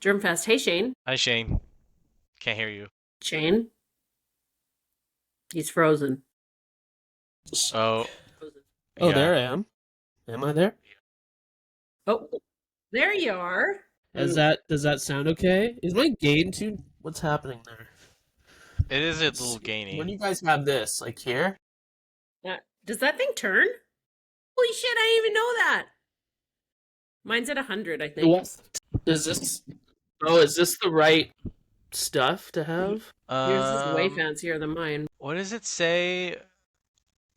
Germfest. Hey, Shane. Hi, Shane. Can't hear you. Shane? He's frozen. Oh, Oh, yeah. there I am. Am I there? Oh, there you are. Does that sound okay? Is my gain too? What's happening there? It is a little gainy. When do you guys have this? Like here? Does that thing turn? Holy shit, I didn't even know that. Mine's at 100, I think. What? Is this? Oh, is this the right stuff to have? Yours is way fancier than mine. What does it say?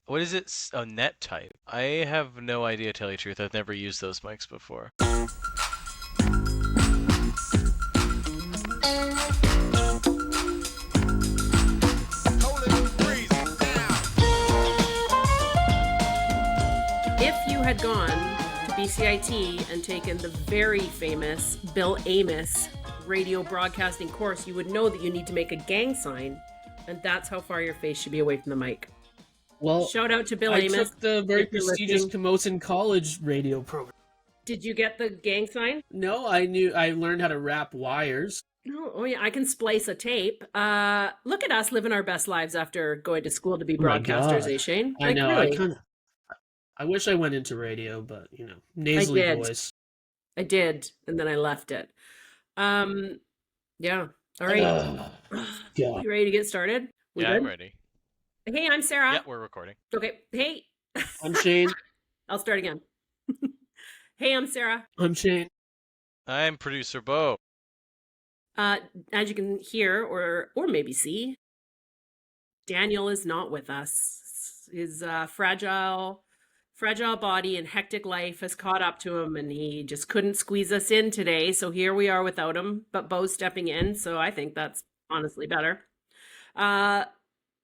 What is it? Oh, net type. I have no idea, to tell you the truth. I've never used those mics before. If you had gone to BCIT and taken the very famous Bill Amos radio broadcasting course, you would know that you need to make a gang sign, and that's how far your face should be away from the mic. Well, shout out to Bill I Amos. took the very if you're prestigious listening. Camosun College radio program. Did you get the gang sign? No, I learned how to wrap wires. Oh yeah, I can splice a tape. Look at us living our best lives after going to school to be Oh my broadcasters, God. eh, Shane? I know. Really. I wish I went into radio, but nasally did. voice. I did, and then I left it. Yeah. All right. Yeah. You ready to get started? We Yeah, good? I'm ready. Hey, I'm Sarah. Yeah, we're recording. Okay. Hey. I'm Shane. I'll start again. Hey, I'm Sarah. I'm Shane. I'm producer Bo. As you can hear or maybe see, Daniel is not with us. His fragile body and hectic life has caught up to him, and he just couldn't squeeze us in today. So here we are without him, but Bo's stepping in. So I think that's honestly better.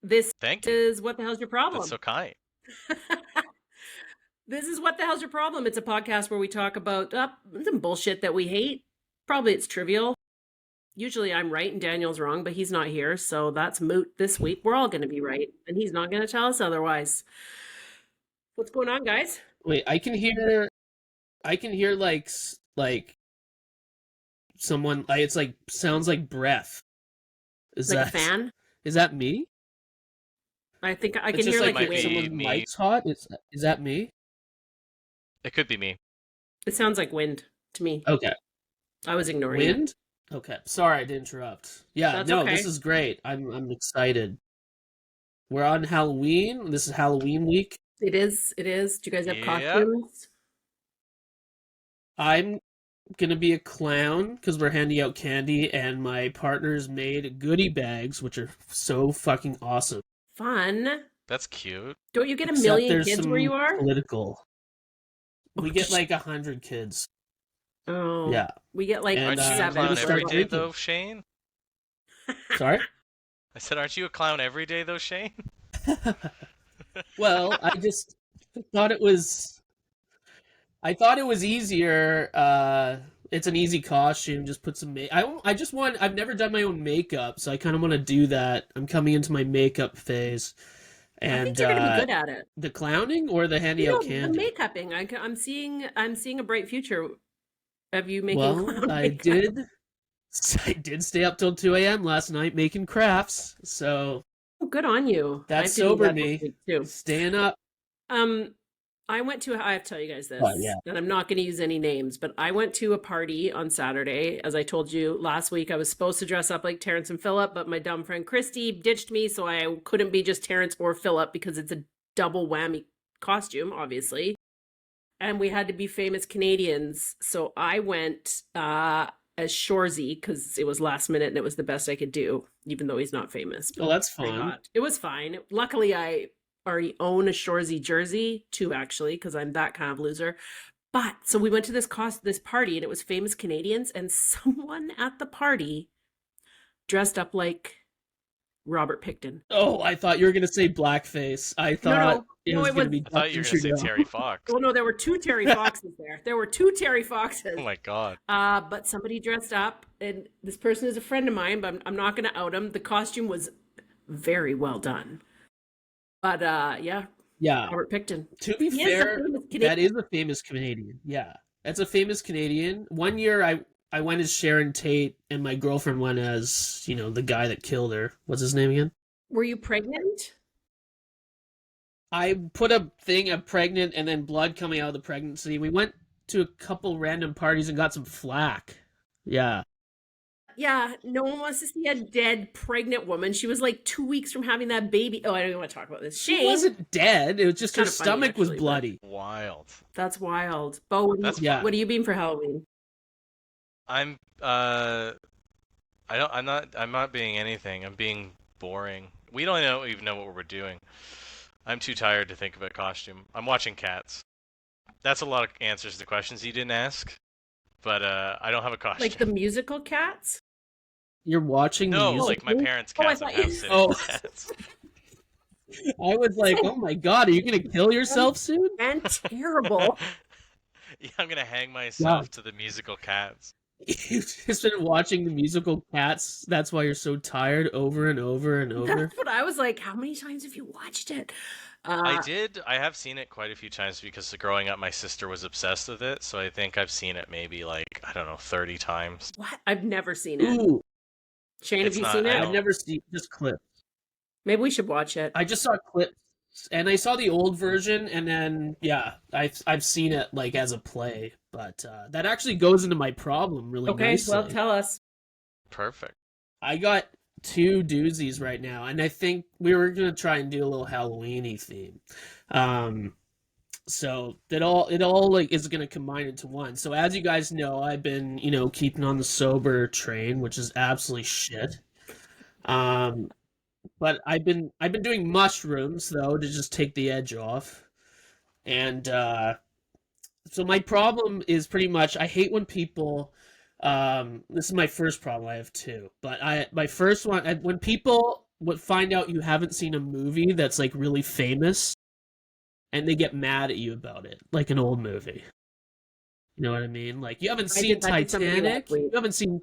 This Thank you. is What the Hell's Your Problem? That's so kind. This is What the Hell's Your Problem? It's a podcast where we talk about some bullshit that we hate. Probably it's trivial. Usually I'm right and Daniel's wrong, but he's not here, so that's moot this week. We're all going to be right, and he's not going to tell us otherwise. What's going on, guys? Wait, I can hear like someone. It's like sounds like breath. Is Like that a fan? Is that me? I think I It's can just hear like like might a be wind. someone's me. mic's hot. Is that me? It could be me. It sounds like wind to me. Okay. I was ignoring it. Wind? Okay. Sorry to interrupt. Yeah, That's no, okay. this is great. I'm excited. We're on Halloween. This is Halloween week. It is. Do you guys have Yep. costumes? I'm gonna be a clown because we're handing out candy, and my partner's made goodie bags, which are so fucking awesome. Fun. That's cute. Don't you get a Except million there's kids some where you are? Political. We Oh, get like 100 kids. Oh. Yeah. We get like Aren't you a I'm clown gonna seven. every start day, drinking. though, Shane? Sorry. I said, aren't you a clown every day, though, Shane? Well, I just thought it was. I thought it was easier. It's an easy costume. Just put some. I've never done my own makeup, so I kind of want to do that. I'm coming into my makeup phase. And I think you're going to be good at it. the clowning or the handing out candy. The makeupping. I'm seeing a bright future of you making Well, clown I makeup. did stay up till 2 a.m. last night making crafts, so Oh, good on you. that I have to do sobered that this me. week, too. Staying up. I went to, I have to tell you guys this, Oh, yeah. and I'm not going to use any names, but I went to a party on Saturday. As I told you last week, I was supposed to dress up like Terrence and Phillip, but my dumb friend Christy ditched me, so I couldn't be just Terrence or Phillip because it's a double whammy costume, obviously. And we had to be famous Canadians, so I went as Shorzy because it was last minute and it was the best I could do, even though he's not famous. Well, that's I fun. got- It was fine. Luckily, I already own a Shorzy jersey, too, actually, because I'm that kind of loser. But so we went to this party, and it was famous Canadians, and someone at the party dressed up like Robert Pickton. Oh, I thought you were gonna say blackface. I thought it was gonna be. I thought you were going to say Trudeau. Terry Fox. Oh no, there were two Terry Foxes there. There were two Terry Foxes. Oh, my God. But somebody dressed up, and this person is a friend of mine, but I'm not going to out him. The costume was very well done. But yeah, Robert Pickton. To be He is a fair, famous Canadian. that is a famous Canadian. Yeah, that's a famous Canadian. One year, I went as Sharon Tate, and my girlfriend went as, the guy that killed her. What's his name again? Were you pregnant? I put a thing of pregnant and then blood coming out of the pregnancy. We went to a couple random parties and got some flack. Yeah. Yeah, no one wants to see a dead pregnant woman. She was like 2 weeks from having that baby. Oh, I don't even want to talk about this. She Shane. wasn't dead. It was just her Kinda funny, stomach was actually, but- bloody. Wild. That's wild. Bo, what, That's Yeah. what are you being for Halloween? I'm I'm not being anything. I'm being boring. We don't even know what we're doing. I'm too tired to think of a costume. I'm watching Cats. That's a lot of answers to questions you didn't ask. But I don't have a costume. Like the musical Cats? You're watching the No, music? like my parents' Oh, I cats. thought I'm you- house sitting Oh. cats. I was like, oh my god, are you gonna kill yourself soon? And terrible. Yeah, I'm gonna hang myself to the musical Cats. You've just been watching the musical Cats. That's why you're so tired over and over and over. That's what I was like. How many times have you watched it? I have seen it quite a few times because growing up my sister was obsessed with it, so I think I've seen it maybe like, I don't know, 30 times. What? I've never seen it. Ooh, Shane, It's have you not- seen I it? don't- I've never seen just clips. Maybe we should watch it. I just saw clips, and I saw the old version, and then I've seen it like as a play, but that actually goes into my problem really Okay, nicely. well, tell us. Perfect. I got 2 doozies right now, and I think we were gonna try and do a little Halloween-y theme. So it all like is gonna combine into one. So as you guys know, I've been keeping on the sober train, which is absolutely shit. But I've been doing mushrooms though to just take the edge off, and so my problem is pretty much I hate when people. This is my first problem. I have 2, but my first one when people would find out you haven't seen a movie that's like really famous, and they get mad at you about it, like an old movie. You know what I mean? Like you haven't seen did something Titanic, last week. you haven't seen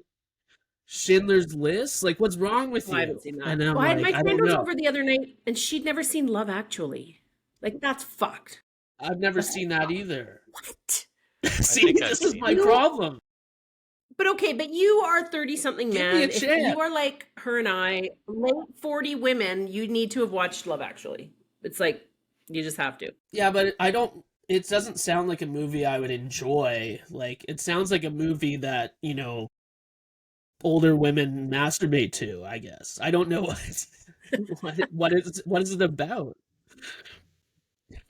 Schindler's List. Like what's wrong with Oh, you? I haven't seen that. And I'm Well, like, my I friend don't was know. over the other night, and she'd never seen Love Actually. Like, that's fucked. I've never seen that either. What? See, think I've this is seen my it. problem. But okay, but you are 30-something Give man. me a If chance. you are like her and I, late 40 women, you need to have watched Love Actually. It's like, you just have to. Yeah, but it doesn't sound like a movie I would enjoy. Like, it sounds like a movie that, older women masturbate to, I guess. I don't know what is it about?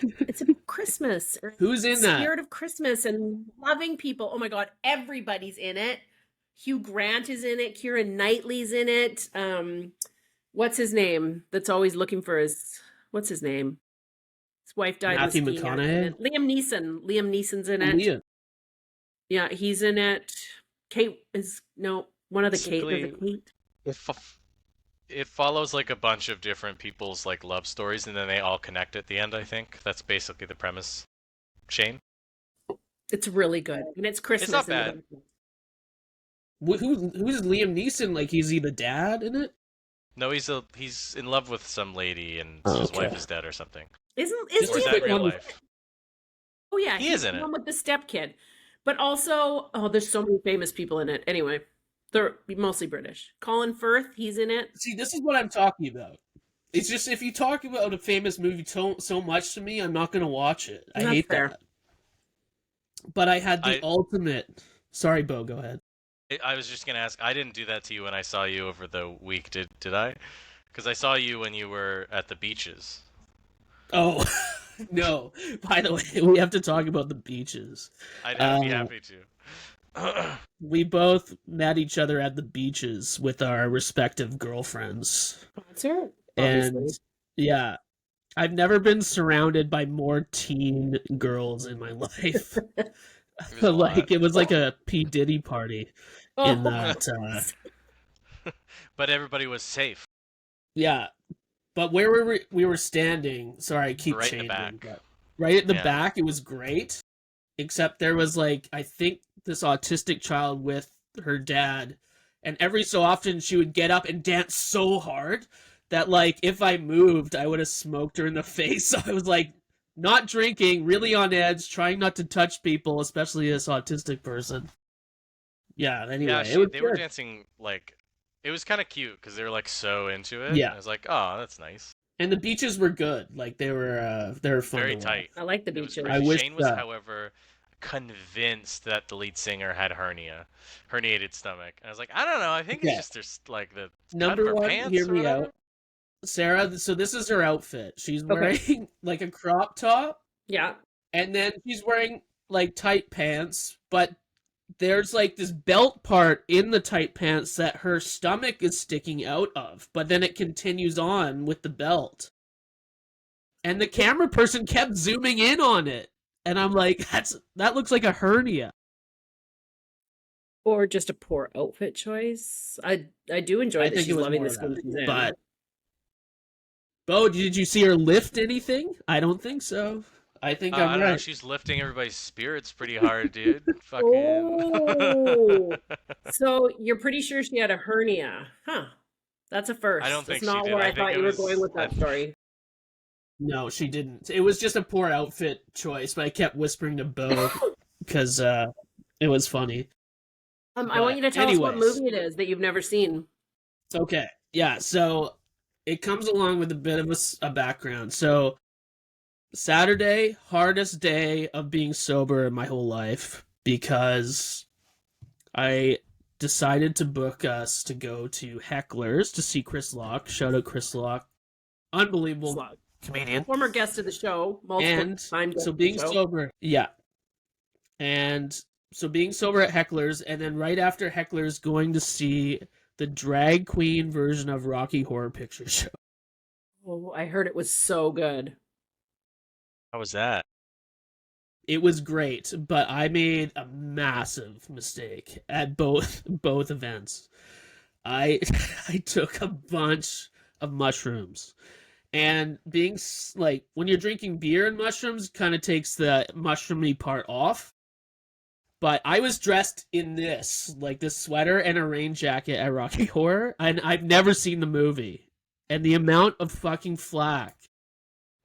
It's about Christmas. Who's in that? Spirit of Christmas and loving people. Oh my God, everybody's in it. Hugh Grant is in it. Keira Knightley's in it. What's his name? That's always looking for what's his name? His wife died. Matthew in a skiing McConaughey? accident. Liam Neeson. Liam Neeson's in it. Leah. Yeah, he's in it. Kate is one of the Kate. There's a Basically- Kate. It follows like a bunch of different people's like love stories, and then they all connect at the end. I think that's basically the premise. Shane, It's really good, and it's Christmas. not in the bad. background. Who's Liam Neeson? Like, is he the dad in it? no, he's in love with some lady, and Oh, his okay. wife is dead or something. Is Just Or is a Liam? that quick real one. life? Oh yeah, He he's is in the it. one with the step kid. But also, there's so many famous people in it. Anyway, they're mostly British. Colin Firth, he's in it. See, this is what I'm talking about. It's just if you talk about a famous movie so much to me, I'm not going to watch it. I That's hate fair. that. But I had the I- ultimate. Sorry, Bo. Go ahead. I was just gonna ask. I didn't do that to you when I saw you over the week. Did I? Because I saw you when you were at the beaches. Oh no! By the way, we have to talk about the beaches. I'd be Um, happy to. We both met each other at the beaches with our respective girlfriends, Concert, and obviously. yeah, I've never been surrounded by more teen girls in my life. was a lot. Like it was like a P Diddy party in Oh, that. But everybody was safe. Yeah, but where we were standing. Sorry, I keep Right in the changing. back. But right at the Yeah. back, it was great. Except there was like I think this autistic child with her dad, and every so often she would get up and dance so hard that like if I moved, I would have smoked her in the face. So I was like not drinking, really on edge, trying not to touch people, especially this autistic person. Yeah. Anyway, Yeah, it was they were good. dancing like it was kind of cute because they were like so into it. Yeah. I was like, oh, that's nice. And the beaches were good. Like they were fun Very to watch. tight. I like the It was beaches. I great. wish. Shane was, however, convinced that the lead singer had herniated stomach. And I was like, I don't know. I think it's Okay. just there's like the cut of Number her one, pants hear or me whatever. out, Sarah. So this is her outfit. She's Okay. wearing like a crop top, Yeah. and then she's wearing like tight pants, but there's like this belt part in the tight pants that her stomach is sticking out of, but then it continues on with the belt. And the camera person kept zooming in on it. And I'm like, that looks like a hernia. Or just a poor outfit choice. I do enjoy I that think it she's was loving more the of that. skin she's in. But Bo, did you see her lift anything? I don't think so. I think I I'm don't know. right. She's lifting everybody's spirits pretty hard, dude. Fucking. Oh. So you're pretty sure she had a hernia, huh? That's a first. I don't That's think she not did. where I I think thought it you were was. going with that story. No, she didn't. It was just a poor outfit choice, but I kept whispering to Bo because it was funny. I want you to tell us what anyways. movie it is that you've never seen. Okay. Yeah, so it comes along with a bit of a background. So Saturday, hardest day of being sober in my whole life because I decided to book us to go to Heckler's to see Chris Locke. Shout out Chris Locke. Unbelievable Slug. comedian. Former guest of the show, multiple And times. so being sober, yeah. And so being sober at Heckler's, and then right after Heckler's going to see the drag queen version of Rocky Horror Picture Show. Oh, I heard it was so good. How was that? It was great, but I made a massive mistake at both events. I I took a bunch of mushrooms. And being like when you're drinking beer and mushrooms kind of takes the mushroomy part off. But I was dressed in this, like this sweater and a rain jacket at Rocky Horror, and I've never seen the movie. And the amount of fucking flack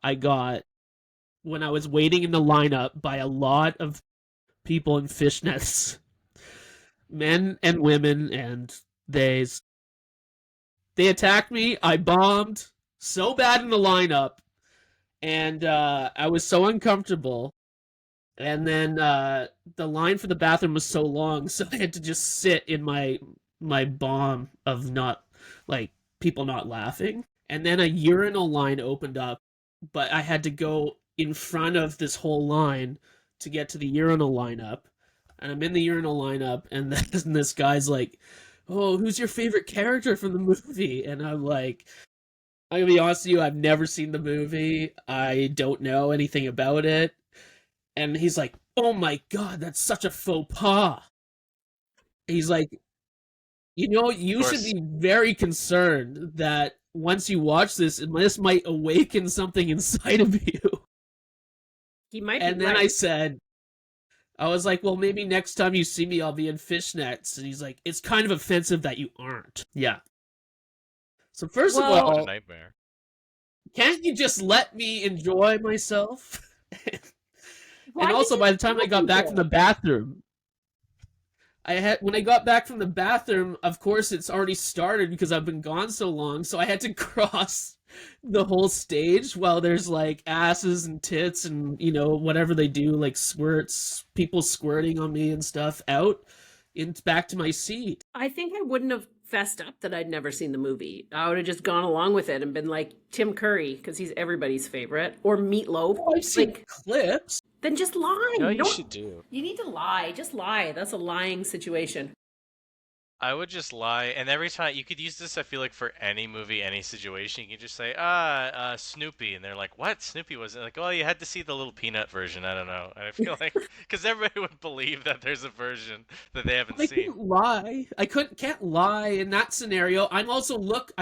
I got when I was waiting in the lineup by a lot of people in fishnets, men and women, and they attacked me. I bombed so bad in the lineup, and I was so uncomfortable. And then the line for the bathroom was so long, so I had to just sit in my bomb of not like people not laughing. And then a urinal line opened up, but I had to go in front of this whole line to get to the urinal lineup. And I'm in the urinal lineup, and then this guy's like, "Oh, who's your favorite character from the movie?" And I'm like, I'm gonna be honest with you, I've never seen the movie. I don't know anything about it. And he's like, "Oh my god, that's such a faux pas." He's like, you should be very concerned that once you watch this, this might awaken something inside of you. He might And be then right. I was like, well, maybe next time you see me, I'll be in fishnets. And he's like, it's kind of offensive that you aren't. Yeah. So first of What all, a nightmare. can't you just let me enjoy myself? Why And did also, you by the time I tell got back people? from the bathroom, when I got back from the bathroom, of course, it's already started because I've been gone so long. So I had to cross the whole stage while there's like asses and tits and whatever they do, like squirts, people squirting on me and stuff out back to my seat. I think I wouldn't have fessed up that I'd never seen the movie. I would have just gone along with it and been like Tim Curry because he's everybody's favorite, or Meatloaf. Oh, I've seen Like, clips. then just lie. No, You you don't- should do. You need to lie. Just lie. That's a lying situation. I would just lie, and every time you could use this, I feel like for any movie, any situation, you can just say, Snoopy, and they're like, what? Snoopy was it? Like, well, you had to see the little peanut version. I don't know. And I feel like because everybody would believe that there's a version that they haven't I seen. couldn't lie. Can't lie in that scenario. I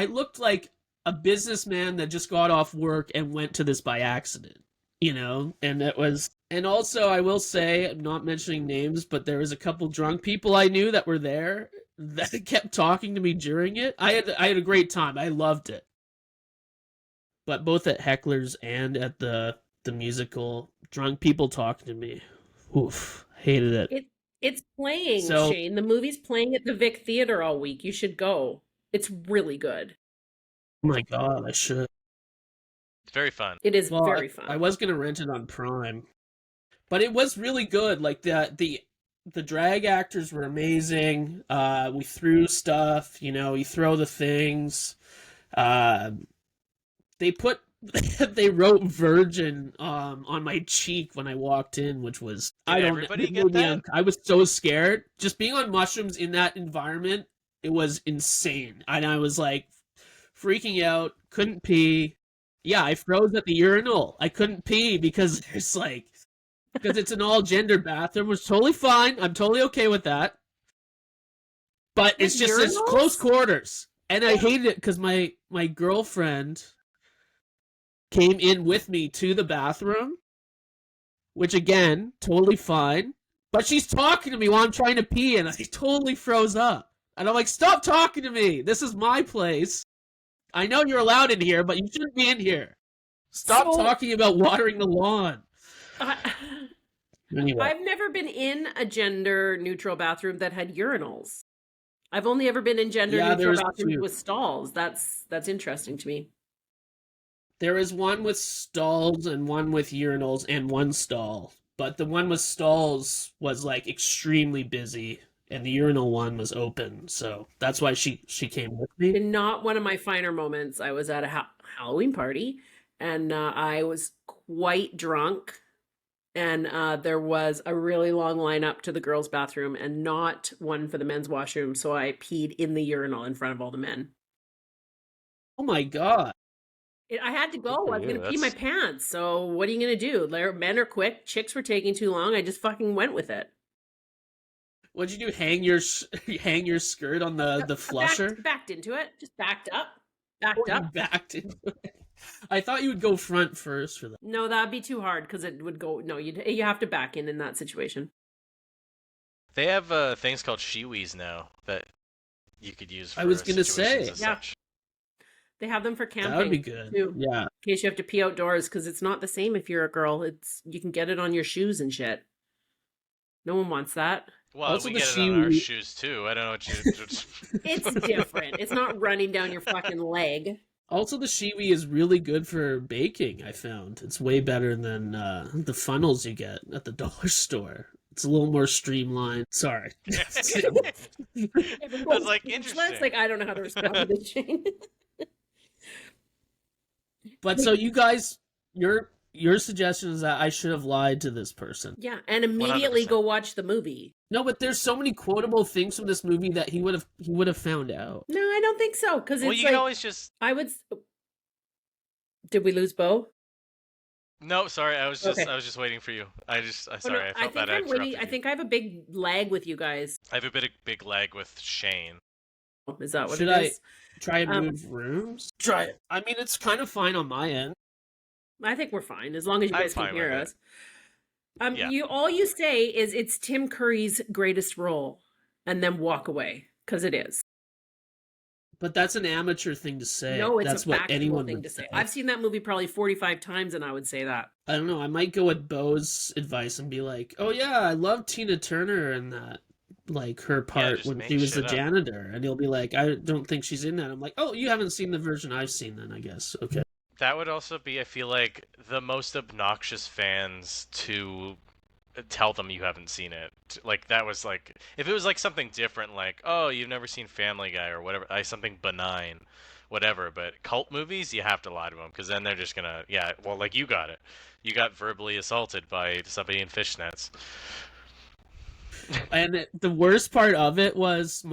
looked like a businessman that just got off work and went to this by accident. And it was. And also, I will say, I'm not mentioning names, but there was a couple drunk people I knew that were there that kept talking to me during it. I had a great time. I loved it. But both at Heckler's and at the musical, drunk people talking to me. Oof, hated it. It's playing, So, Shane. The movie's playing at the Vic Theater all week. You should go. It's really good. oh my god, I should. It's very fun. It is Well, very I fun. was gonna rent it on Prime, but it was really good. Like the drag actors were amazing. We threw stuff. You throw the things. Uh, they put they wrote "virgin" on my cheek when I walked in, which was Did I don't everybody it get made me that? I was so scared. Just being on mushrooms in that environment, it was insane, and I was like freaking out. Couldn't pee. Yeah, I froze at the urinal. I couldn't pee because it's an all gender bathroom, which is totally fine. I'm totally okay with that. But it's With just it's urinals? close quarters, and I hated it because my girlfriend came in with me to the bathroom, which again, totally fine. But she's talking to me while I'm trying to pee, and I totally froze up. And I'm like, stop talking to me. This is my place. I know you're allowed in here, but you shouldn't be in here. Stop So- talking about watering the lawn. Anyway, I've never been in a gender neutral bathroom that had urinals. I've only ever been in gender Yeah, neutral there's bathrooms two. with stalls. That's interesting to me. there is one with stalls and one with urinals and one stall. But the one with stalls was like extremely busy, and the urinal one was open. So that's why she came with me. In not one of my finer moments, I was at a Halloween party, and I was quite drunk, and there was a really long line up to the girls' bathroom and not one for the men's washroom, so I peed in the urinal in front of all the men. Oh my god. I had to go. Good for I was going you. to pee my That's- pants, so what are you going to do? Men are quick. Chicks were taking too long. I just fucking went with it. What'd you do? Hang your skirt on the flusher? Backed into it. Just backed up. Or Backed you up. backed into it? I thought you would go front first for that. No, that'd be too hard because it would go. No, you have to back in that situation. They have things called shiwis now that you could use for I was gonna situations say. as Yeah. such. They have them for camping. That would be good. too. Yeah. In case you have to pee outdoors, because it's not the same if you're a girl. You can get it on your shoes and shit. No one wants that. Well, Also we the get it on our shiwi- shoes too. I don't know what you. It's different. It's not running down your fucking leg. Also, the shiwi is really good for baking, I found. It's way better than the funnels you get at the dollar store. It's a little more streamlined. Sorry. I was like, interesting. That's like I don't know how to respond to this, Shane. But so you guys, your suggestion is that I should have lied to this person. Yeah, and immediately 100%. go watch the movie. No, but there's so many quotable things from this movie that he would have found out. No, I don't think so. Because Well, it's you like can always just. I would. Did we lose Bo? No, sorry. I was just. Okay. I was just waiting for you. Oh, Sorry. no, I felt bad. I I'm waiting. interrupted I you. think I have a big lag with you guys. I have a big lag with Shane. Is that what Should it is? Try and Um, move rooms? Try it. I mean, it's kind of fine on my end. I think we're fine as long as you I'm guys can fine hear with us. Yeah. You all you say is it's Tim Curry's greatest role, and then walk away because it is. But that's an amateur thing to say. No, it's that's a what factual anyone thing would to say. say. I've seen that movie probably 45 times, and I would say that. I don't know. I might go with Bo's advice and be like, "Oh yeah, I love Tina Turner in that, like her part just when make she was the shit up. janitor." And he'll be like, "I don't think she's in that." I'm like, "Oh, you haven't seen the version I've seen, then I guess." Okay. That would also be, I feel like, the most obnoxious fans to tell them you haven't seen it. Like, that was like, if it was like something different, like, oh, you've never seen Family Guy or whatever, something benign, whatever. But cult movies, you have to lie to them because then they're just gonna, yeah, well, like you got it. You got verbally assaulted by somebody in fishnets. And the worst part of it was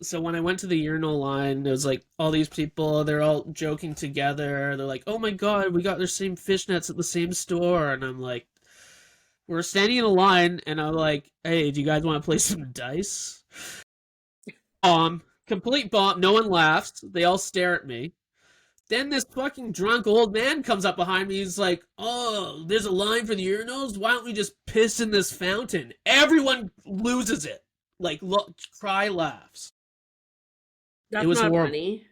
so when I went to the urinal line, there was like all these people, they're all joking together. They're like, "Oh my god, we got the same fishnets at the same store." And I'm like, we're standing in a line, and I'm like, "Hey, do you guys want to play some dice?" Complete bomb. No one laughs. They all stare at me. Then this fucking drunk old man comes up behind me. He's like, "Oh, there's a line for the urinals. Why don't we just piss in this fountain?" Everyone loses it. Like, cry laughs. That's was not horrible. funny.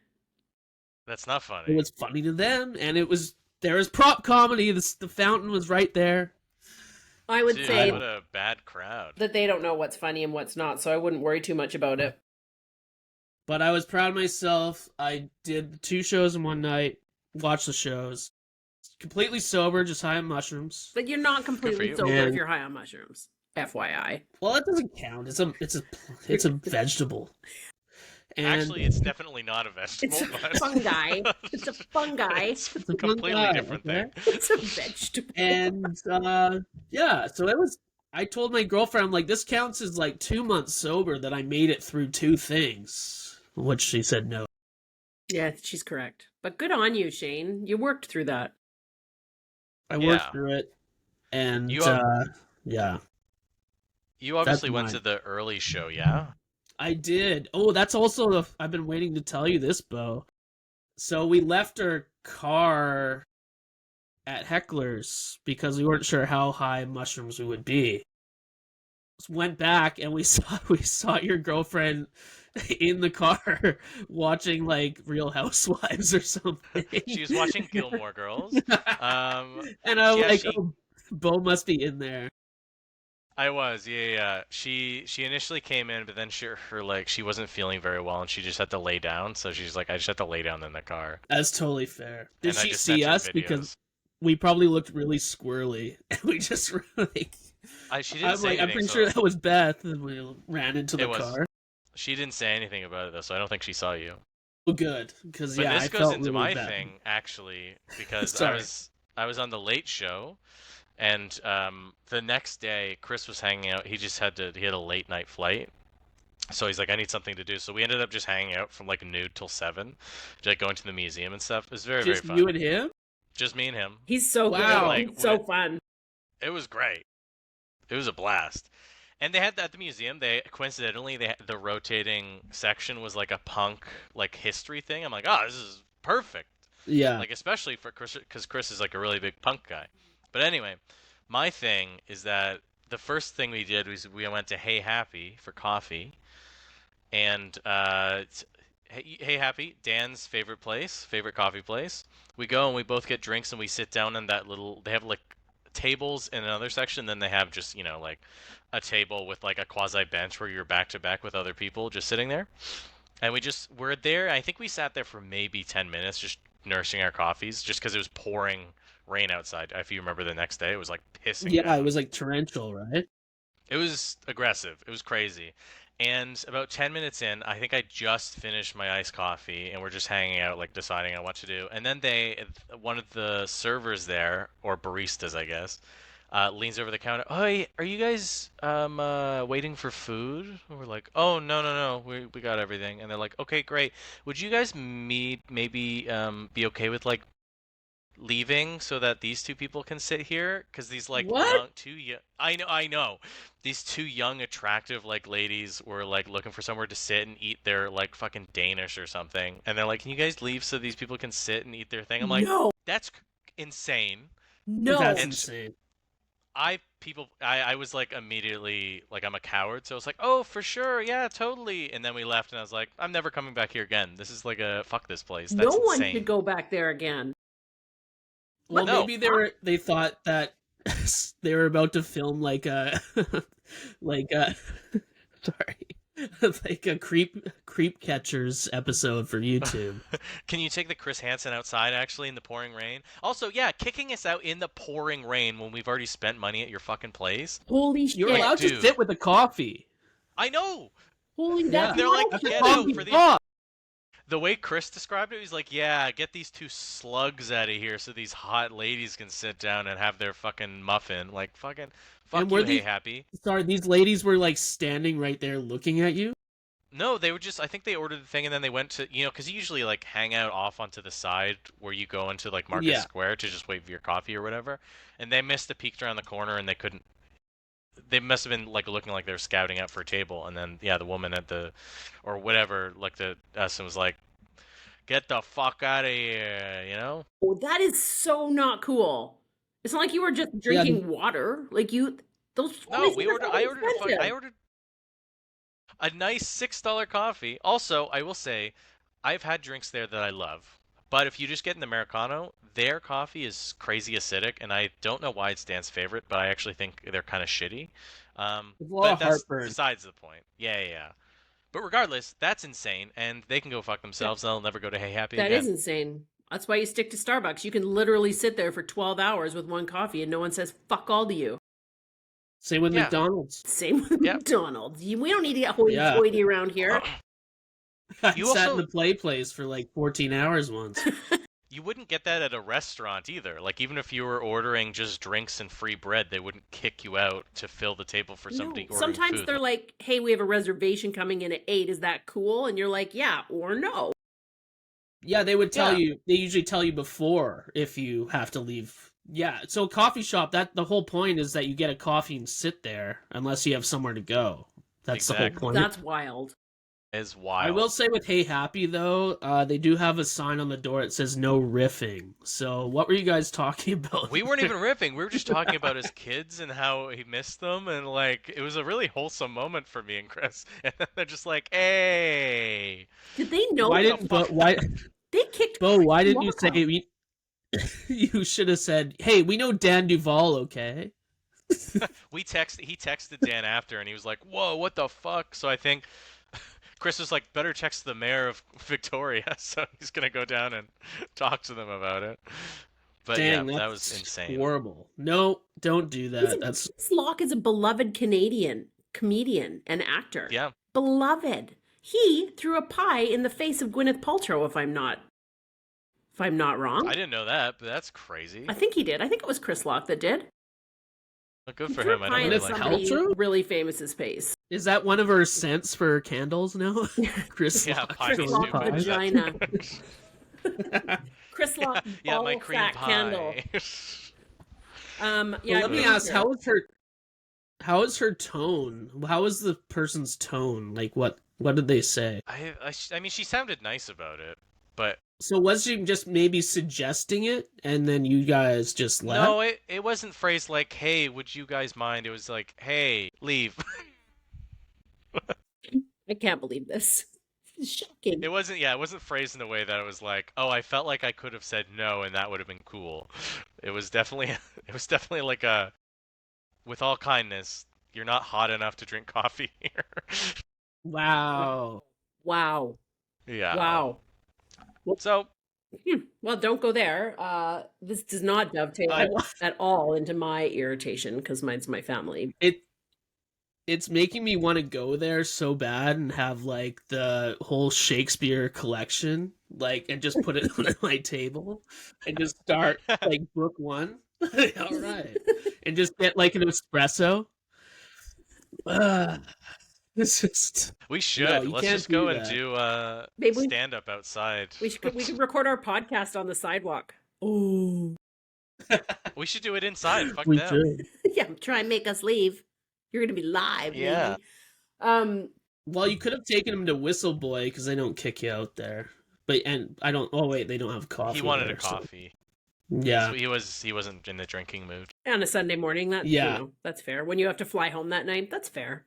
That's not funny. It was funny to them, and there was prop comedy. The fountain was right there. I would Dude, say what a bad crowd. that they don't know what's funny and what's not, so I wouldn't worry too much about it. But I was proud of myself. I did 2 shows in one night, watched the shows. Completely sober, just high on mushrooms. But you're not completely you. sober if And- you're high on mushrooms. FYI. Well, that doesn't count. It's a vegetable. And Actually, it's definitely not a vegetable. It's a but... fungi. It's a fungi. It's a a completely fungi, different okay? thing. It's a vegetable. and yeah, so it was. I told my girlfriend, I'm like, this counts as like 2 months sober that I made it through 2 things, which she said no. Yeah, she's correct. But good on you, Shane. You worked through that. I worked Yeah. through it, and You, yeah, You obviously That's went mine. to the early show, yeah? I did. Oh, that's also I've been waiting to tell you this, Bo. So we left our car at Heckler's because we weren't sure how high mushrooms we would be. Went back and we saw your girlfriend in the car watching like Real Housewives or something. She was watching Gilmore Girls. And I was yeah, like, she- oh, Bo must be in there. I was, yeah. She initially came in, but then she wasn't feeling very well, and she just had to lay down. So she's like, I just had to lay down in the car. That's totally fair. Did And I she just sent see her us? videos. Because we probably looked really squirrely, and we just like. She didn't I'm say like, I'm anything. pretty so sure that was Beth, and we ran into the It was. car. She didn't say anything about it though, so I don't think she saw you. Oh, good, because But yeah, this I goes felt into really my bad. thing actually, because Sorry. I was on the late show, and the next day Chris was hanging out. He had a late night flight, so he's like, I need something to do. So we ended up just hanging out from like noon till 7, like going to the museum and stuff. It was very Just very you fun. and him. Just me and him. He's so Wow. good. Like, He's so when- fun. It was great. It was a blast. And they had at the museum. The rotating section was like a punk like history thing. I'm like, oh, this is perfect. Yeah. Like especially for Chris, because Chris is like a really big punk guy. But anyway, my thing is that the first thing we did was we went to Hey Happy for coffee, and Hey Happy, Dan's favorite coffee place. We go and we both get drinks and we sit down in that little. They have like tables in another section. Then they have just like a table with like a quasi bench where you're back to back with other people just sitting there. And we're there. I think we sat there for maybe 10 minutes just nursing our coffees just because it was pouring rain outside. If you remember the next day, it was like pissing Yeah, down. it was like torrential, right? It was aggressive. It was crazy. And about 10 minutes in, I think I just finished my iced coffee and we're just hanging out, like deciding on what to do. And then one of the servers there, or baristas, I guess, leans over the counter. Oh, are you guys waiting for food? And we're like, oh, no. We got everything. And they're like, okay, great. Would you guys maybe be okay with like leaving so that these 2 people can sit here? Because these like What? I know. These 2 young, attractive like ladies were like looking for somewhere to sit and eat their like fucking Danish or something. And they're like, can you guys leave so these people can sit and eat their thing? I'm like, no, that's insane. no. That's And- insane. I was like immediately like I'm a coward, so I was like, oh, for sure, yeah, totally. And then we left, and I was like, I'm never coming back here again. This is like a fuck this place. No That's one insane. should go back there again. Well, No. maybe they thought that they were about to film like a like a sorry, like a creep catchers episode for YouTube. Can you take the Chris Hansen outside actually in the pouring rain? Also, yeah, kicking us out in the pouring rain when we've already spent money at your fucking place. Holy shit. You're allowed to dude. sit with a coffee. I know. Holy, Yeah. that's They're like, bullshit. get Coffee out for the off. The way Chris described it, he's like, yeah, get these 2 slugs out of here so these hot ladies can sit down and have their fucking muffin. Like, fuck And you, were Hey these- Happy. Sorry, these ladies were like standing right there looking at you. No, they were just, I think they ordered the thing and then they went to, because you usually like hang out off onto the side where you go into like Market Yeah. Square to just wait for your coffee or whatever. And they missed the peeked around the corner and they must have been like looking like they were scouting out for a table. And then, yeah, the woman or whatever, looked at us and was like, get the fuck out of here, Oh, that is so not cool. It's not like you were just drinking water. Like those. No, these we are ordered. fucking expensive. I ordered a nice $6 coffee. Also, I will say, I've had drinks there that I love, But if you just get an Americano, their coffee is crazy acidic, and I don't know why it's Dan's favorite, but I actually think they're kind of shitty. There's a lot But of that's heartburn. besides the point. Yeah, yeah, yeah. But regardless, that's insane, and they can go fuck themselves, and they'll never go to Hey Happy That again. is insane. That's why you stick to Starbucks. You can literally sit there for 12 hours with one coffee and no one says fuck all to you. Same with Yeah. McDonald's. Same with Yep. McDonald's. We don't need to get hoity-toity around here. I You sat also- in the play place for like 14 hours once. You wouldn't get that at a restaurant either. Like, even if you were ordering just drinks and free bread, they wouldn't kick you out to fill the table for somebody No. ordering Sometimes food. they're like, hey, we have a reservation coming in at 8. Is that cool? And you're like, yeah or no. Yeah, they would tell Yeah. you. They usually tell you before if you have to leave. Yeah, so a coffee shop. That the whole point is that you get a coffee and sit there unless you have somewhere to go. That's the Exactly. whole point. That's wild. Is wild. I will say with Hey Happy though, they do have a sign on the door that says no riffing. So what were you guys talking about? We weren't even riffing. We were just talking about his kids and how he missed them, and like it was a really wholesome moment for me and Chris. And then they're just like, "Hey, Did they know? Why the didn't fuck? why They kicked Bo? Why Chris didn't you say Walker. we, you should have said, "Hey, we know Dan Duvall, okay?" He texted Dan after, and he was like, "Whoa, what the fuck?" So I think Chris was like, "Better text the mayor of Victoria," so he's gonna go down and talk to them about it. But Dang, yeah, that that's was insane. horrible. No, don't do that. That's Chris Locke is a beloved Canadian comedian and actor. Yeah, Beloved. He threw a pie in the face of Gwyneth Paltrow, if I'm not wrong. I didn't know that, but that's crazy. I think he did. I think it was Chris Locke that did. Well, good He for threw him. a I pie don't in really Gwyneth like somebody Paltrow? really famous's face. Is that one of her scents for candles now? Chris Yeah, Lock pie Chris is throwing Locke stupid. pies? vagina. Chris Locke Yeah, my ball cream fat pie. candle. Yeah. Well, let me ask, how is her tone? How is the person's tone? Like what did they say? I mean, she sounded nice about it, but So was she just maybe suggesting it and then you guys just left? no, it wasn't phrased like, "Hey, would you guys mind?" It was like, "Hey, leave." I can't believe this. It's shocking. It wasn't. Yeah, it wasn't phrased in a way that it was like, "Oh, I felt like I could have said no, and that would have been cool." It was definitely. It was definitely like a. With all kindness, you're not hot enough to drink coffee here. Wow. Wow. Yeah. Wow. So Well, don't go there. This does not dovetail at all into my irritation because mine's my family. It's making me want to go there so bad and have like the whole Shakespeare collection, like, and just put it on my table and just start like book one. All right, and just get like an espresso. It's just we should. you Let's can't just go do and that. do Maybe we- stand up outside. We could record our podcast on the sidewalk. Oh. We should do it inside. Fuck we them. should. Yeah, try and make us leave. You're gonna be live. Yeah. Maybe. Well, you could have taken him to Whistle Boy because they don't kick you out there. But and I don't. Oh wait, they don't have coffee. He wanted there, a so- coffee. Yeah. He wasn't in the drinking mood. On a Sunday morning, Yeah. that's fair. When you have to fly home that night, that's fair.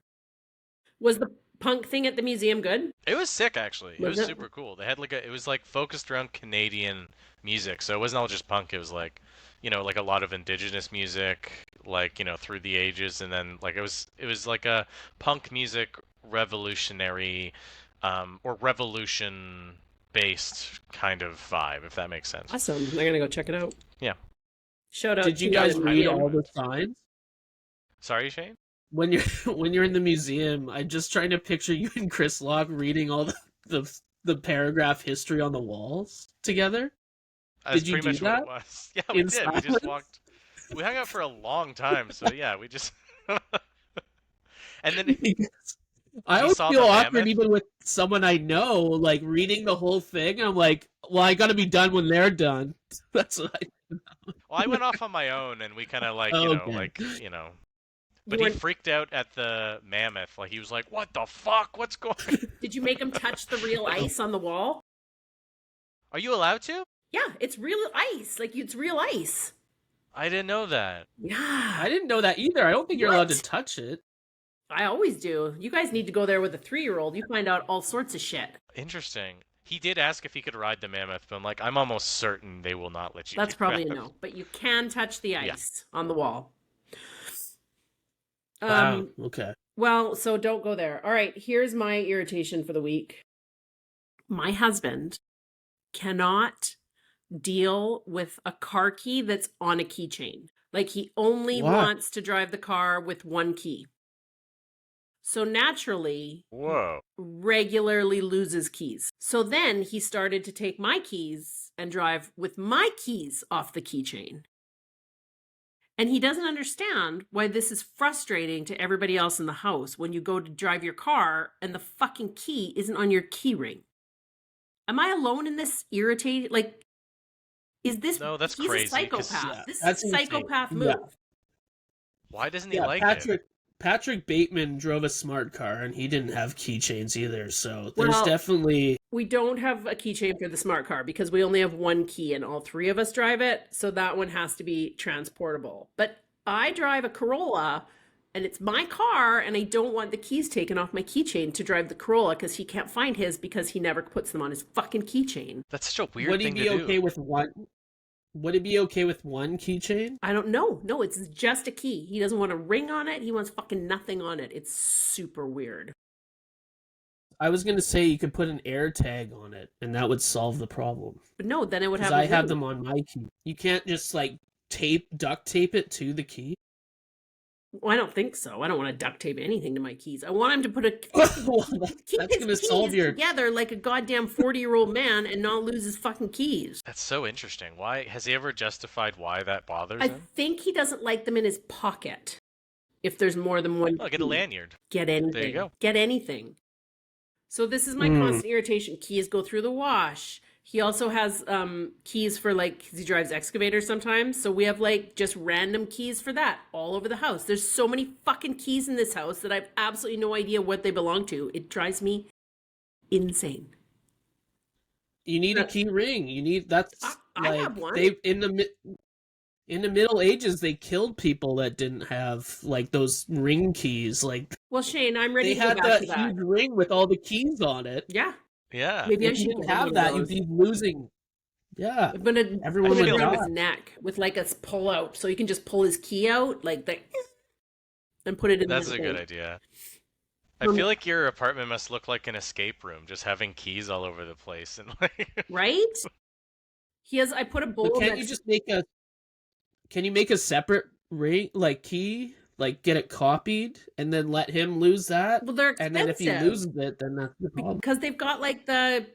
Was the punk thing at the museum good? It was sick, actually. It Was was it? super cool. They had it was like focused around Canadian music, so it wasn't all just punk. It was like, like a lot of indigenous music, like through the ages, and then like it was like a punk music revolutionary, or revolution based kind of vibe, if that makes sense. Awesome. I'm gonna go check it out. Yeah. Shout out. Did you to guys the read museum. all the signs? Sorry, Shane. When you're in the museum, I'm just trying to picture you and Chris Locke reading all the paragraph history on the walls together. That's Did you pretty do much that? what it was. Yeah, we In did. We just silence? walked. We hung out for a long time, so yeah, we just. And then I We always saw feel the awkward mammoth. even with someone I know, like reading the whole thing. I'm like, well, I gotta be done when they're done. That's what well, I went off on my own, and we kind of like Okay. But he freaked out at the mammoth. Like he was like, "What the fuck? What's going? Did you make him touch the real ice on the wall? Are you allowed to? Yeah, it's real ice. Like it's real ice. I didn't know that. Yeah. I didn't know that either. I don't think you're allowed to What? touch it. I always do. You guys need to go there with a 3-year-old. You find out all sorts of shit. Interesting. He did ask if he could ride the mammoth, but I'm like, I'm almost certain they will not let you That's do probably a that. no. But you can touch the ice on the wall. Wow. Okay. Well, so don't go there. All right, here's my irritation for the week. My husband cannot deal with a car key that's on a keychain. Like he only Why? wants to drive the car with one key. So naturally, Whoa. regularly loses keys. So then he started to take my keys and drive with my keys off the keychain. And he doesn't understand why this is frustrating to everybody else in the house when you go to drive your car and the fucking key isn't on your key ring. Am I alone in this irritated? Like, is this? No, that's he's crazy, a 'cause- psychopath. Yeah, This that's is a insane. psychopath Yeah. move. Why doesn't he Yeah, like it? Patrick Bateman drove a smart car and he didn't have keychains either. So there's Well, definitely we don't have a keychain for the smart car because we only have one key and all three of us drive it. So that one has to be transportable. But I drive a Corolla and it's my car and I don't want the keys taken off my keychain to drive the Corolla because he can't find his because he never puts them on his fucking keychain. That's such a weird would he thing be to okay do. with one? Would it be okay with one keychain? I don't know. No, it's just a key. He doesn't want a ring on it. He wants fucking nothing on it. It's super weird. I was gonna say you could put an air tag on it, and that would solve the problem. But no, then it would Because have. I have ring. them on my key. You can't just like duct tape it to the key. Well, I don't think so. I don't want to duct tape anything to my keys. I want him to put a Well, keep that's his gonna keys solve your. together like a goddamn 40-year-old man and not lose his fucking keys. That's so interesting. Why has he ever justified why that bothers I him? think he doesn't like them in his pocket. If there's more than one, Oh, get a key. lanyard. Get anything. There you go. Get anything. So this is my constant irritation. Keys go through the wash. He also has keys for like, 'cause he drives excavators sometimes. So we have like just random keys for that all over the house. There's so many fucking keys in this house that I've absolutely no idea what they belong to. It drives me insane. You need a key ring. You need that's I like have one. they in the Middle Ages they killed people that didn't have like those ring keys. Like Well, Shane, I'm ready they to go had back that to that. huge ring with all the keys on it. Yeah. Yeah. Maybe I If you should didn't get one have of that, you'd those. be losing. Yeah, I'm gonna everyone put would it around die. his neck with like a pull out, so he can just pull his key out like that, and put it in. That's the a good thing. idea. I feel like your apartment must look like an escape room, just having keys all over the place and like. Right? He has. I put a bowl. But can't next- you just make a? Can you make a separate ring like key? Like get it copied and then let him lose that. Well, they're And expensive. then if he loses it, then that's the problem. because they've got like the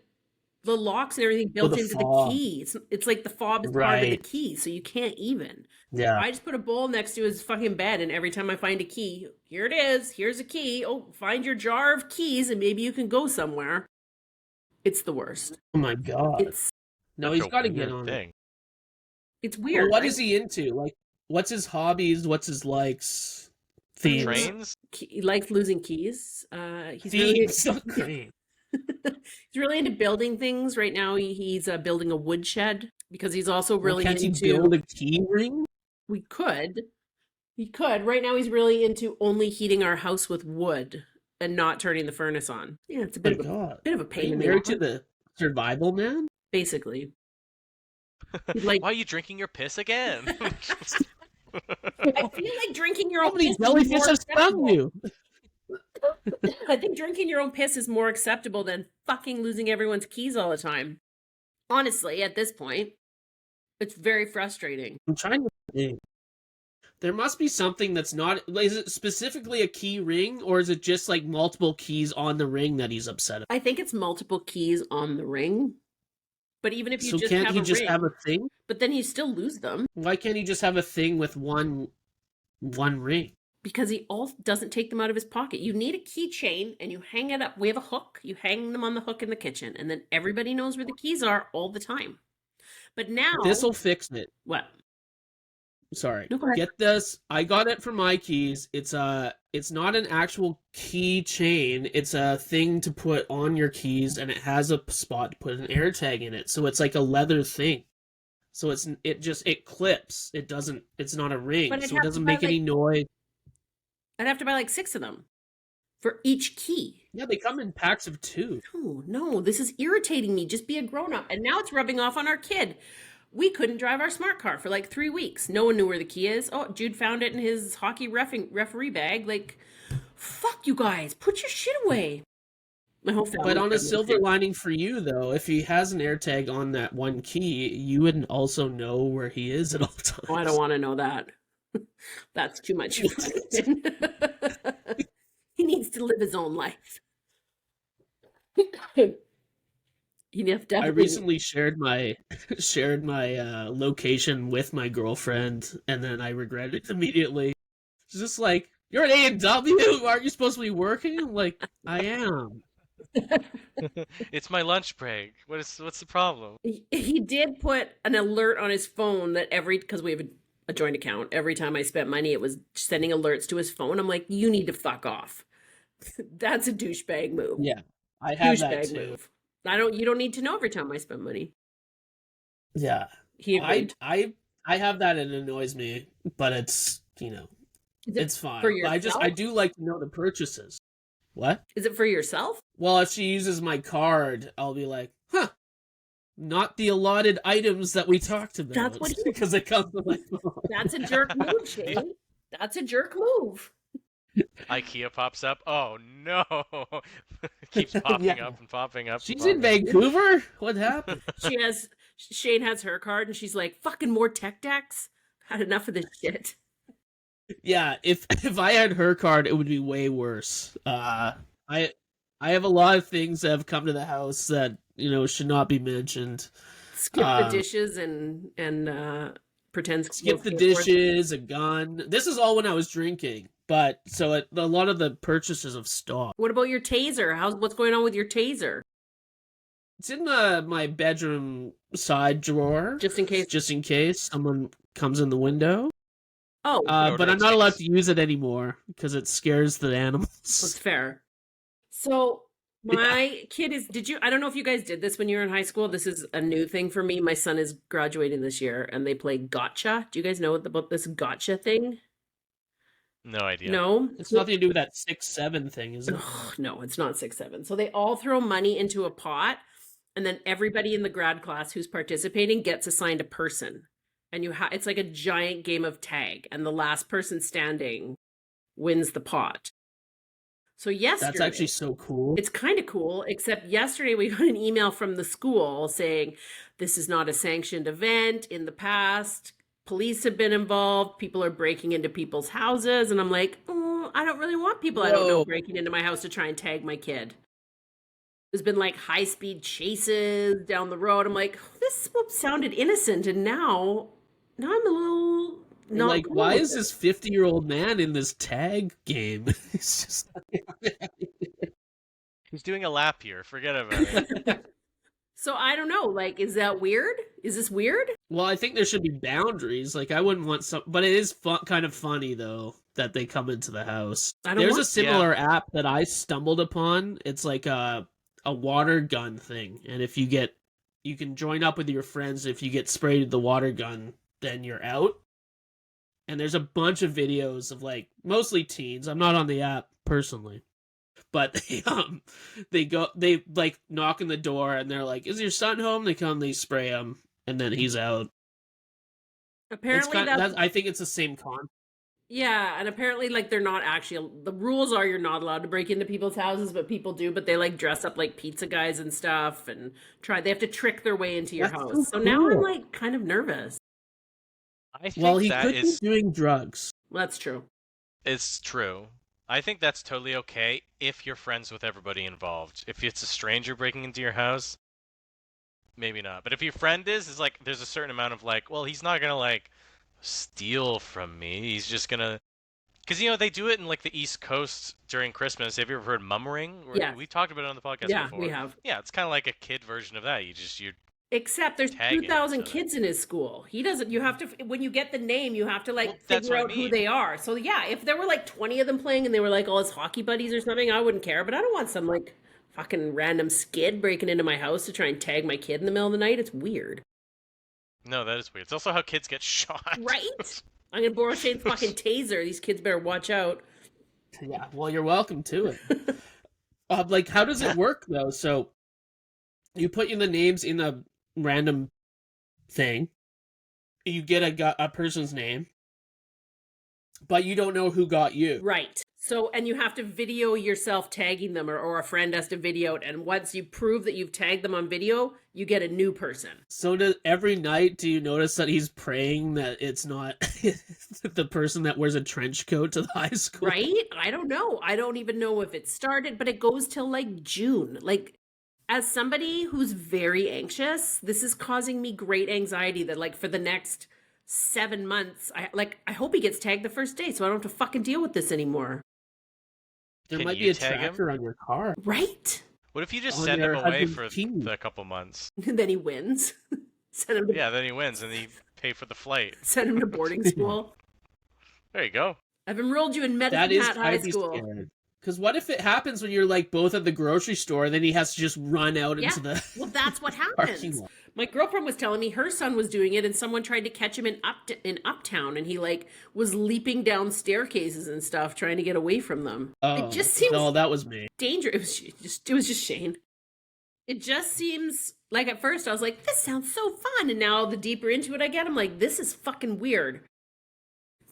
locks and everything built the into fob. the key. It's like the fob is part of the Right. key, so you can't even. Yeah. I just put a bowl next to his fucking bed, and every time I find a key, here it is. Here's a key. Oh, find your jar of keys, and maybe you can go somewhere. It's the worst. Oh my god. It's No, Such he's a got to get weird on it. thing. it's Well, weird. what right? is he into? Like, what's his hobbies? What's his likes? Themes. Trains? He likes losing keys. He's really Themes. Okay. he's really into building things right now. He's building a woodshed because he's also Well, really can't he into. build a key ring? We could. He could. Right now, he's really into only heating our house with wood and not turning the furnace on. Yeah, it's a Oh my bit of a god. bit of a Are pain you in the married to arm, the survival man? basically. He'd like, Why are you drinking your piss again? I feel like drinking your How own many piss is jellyfish more have stung acceptable. you? I think drinking your own piss is more acceptable than fucking losing everyone's keys all the time. Honestly, at this point, it's very frustrating. I'm trying to think. There must be something that's not. Is it specifically a key ring, or is it just like multiple keys on the ring that he's upset about? I think it's multiple keys on the ring. But even if you So just can't have he a just ring, have a thing? but then you still lose them Why can't he just have a thing with one ring? because he doesn't take them out of his pocket. You need a keychain and you hang it up. We have a hook. You hang them on the hook in the kitchen, and then everybody knows where the keys are all the time. But now, This'll fix it. what? Sorry. No, go ahead. Get this. I got it for my keys. It's not an actual key chain. It's a thing to put on your keys, and it has a spot to put an air tag in it. So it's like a leather thing. So it clips. It's not a ring. But I'd So have it to doesn't buy, make any noise. I'd have to buy like 6 of them. for each key. Yeah, they come in packs of 2. No, this is irritating me. Just be a grown-up. And now it's rubbing off on our kid. We couldn't drive our smart car for like 3 weeks. No one knew where the key is. Oh, Jude found it in his hockey referee bag. Like, fuck you guys. Put your shit away. My whole family. But on a silver lining for you, though, if he has an AirTag on that one key, you would also know where he is at all times. Oh, I don't want to know that. That's too much information. He needs to live his own life. I recently shared my location with my girlfriend, and then I regretted it immediately. She's just like, "You're at A&W. Aren't you supposed to be working?" I'm like, "I am." It's my lunch break. What's the problem? He did put an alert on his phone that because we have a joint account, every time I spent money, it was sending alerts to his phone. I'm like, you need to fuck off. That's a douchebag move. Yeah, I have that too. Move. You don't need to know every time I spend money. Yeah. He agreed. I have that, and it annoys me, but it's, it's fine. For yourself? I do like to know the purchases. What? Is it for yourself? Well, if she uses my card, I'll be like, not the allotted items that we talked about. That's what because it comes with my phone. That's a jerk move, Shane. That's a jerk move. IKEA pops up. Oh no! Keeps popping up and popping up. She's in Vancouver? What happened? Shane has her card, and she's like, fucking more tech decks? Had enough of this shit. Yeah, if I had her card, it would be way worse. I have a lot of things that have come to the house that, should not be mentioned. Skip the dishes and pretend skip the dishes, a gun. This is all when I was drinking, but so a lot of the purchases of stock. What about your taser? What's going on with your taser? It's in my bedroom side drawer, just in case someone comes in the window. Oh, but I'm not allowed to use it anymore because it scares the animals. That's fair. So my kid is. I don't know if you guys did this when you were in high school. This is a new thing for me. My son is graduating this year, and they play gotcha. Do you guys know about this gotcha thing? No idea. No, it's nothing to do with that 6-7 thing, is it? No, it's not 6-7. So they all throw money into a pot, and then everybody in the grad class who's participating gets assigned a person. And it's like a giant game of tag, and the last person standing wins the pot. So yesterday... That's actually so cool. It's kind of cool, except yesterday we got an email from the school saying, this is not a sanctioned event. In the past, police have been involved. People are breaking into people's houses. And I'm like, I don't really want people I don't know breaking into my house to try and tag my kid. There's been like high-speed chases down the road. I'm like, this sounded innocent, and now I'm a little not like, why is this 50-year-old man in this tag game? It's just he's doing a lap here. Forget about it. So I don't know. Like, is that weird? Is this weird? Well, I think there should be boundaries. Like, I wouldn't want but it is kind of funny though that they come into the house. There's a similar app that I stumbled upon. It's like a water gun thing, and if you can join up with your friends. If you get sprayed with the water gun, then you're out. And there's a bunch of videos of like mostly teens. I'm not on the app personally, but they like knock on the door and they're like, "Is your son home?" They come, they spray him, and then he's out. Apparently, I think it's the same concept. Yeah, and apparently, like, they're not actually... The rules are you're not allowed to break into people's houses, but people do. But they, like, dress up like pizza guys and stuff and they have to trick their way into your house. So now I'm, like, kind of nervous. I think he could be doing drugs. That's true. It's true. I think that's totally okay if you're friends with everybody involved. If it's a stranger breaking into your house, maybe not. But if your friend is like, there's a certain amount of, like, well, he's not going to, like, steal from me. He's just gonna, because they do it in like the East Coast during Christmas. Have you ever heard mummering? Yeah, we talked about it on the podcast before. Yeah, we have. Yeah, it's kind of like a kid version of that. Except there's 2,000 kids in his school. He doesn't. You have to, when you get the name, you have to figure out who they are. So yeah, if there were like 20 of them playing and they were like all his hockey buddies or something, I wouldn't care. But I don't want some like fucking random skid breaking into my house to try and tag my kid in the middle of the night. It's weird. No, that is weird. It's also how kids get shot. Right? I'm going to borrow Shane's fucking taser. These kids better watch out. Yeah, well, you're welcome to it. Like, how does it work though? So you put in the names in a random thing. You get a person's name, but you don't know who got you. Right. So, and you have to video yourself tagging them, or a friend has to video it. And once you prove that you've tagged them on video, you get a new person. So every night, do you notice that he's praying that it's not the person that wears a trench coat to the high school? Right? I don't know. I don't even know if it started, but it goes till like June. Like, as somebody who's very anxious, this is causing me great anxiety that like for the next 7 months, I hope he gets tagged the first day so I don't have to fucking deal with this anymore. There Can might you be a tag him? tracker on your car. Right? What if you just On send your him away husband's for key. the couple months? And then he wins. Send him to, Yeah, then he wins and you pay for the flight. send him to boarding school. There you go. I've enrolled you in That Medicine is, Hat High I'd be School. scared. Because what if it happens when you're like both at the grocery store, then he has to just run out Yeah. into the Well, that's what parking happens. lot? My girlfriend was telling me her son was doing it, and someone tried to catch him in Uptown, and he like was leaping down staircases and stuff, trying to get away from them. Oh, It just seems no, that was me. dangerous. It was just Shane. It just seems like at first I was like, this sounds so fun, and now the deeper into it I get, I'm like, this is fucking weird.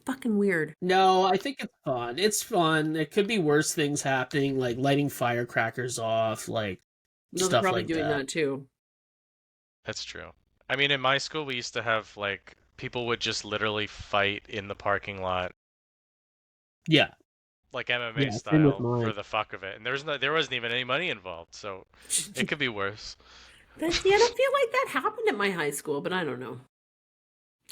Fucking weird. No, I think it's fun. It's fun. It could be worse things happening, like lighting firecrackers off, like No, they're stuff probably like doing that. that too. That's true. I mean, in my school, we used to have like people would just literally fight in the parking lot, Yeah. like MMA Yeah, same with style, mine. for the fuck of it. And there wasn't even any money involved, so it could be worse. See, I don't feel like that happened at my high school, but I don't know.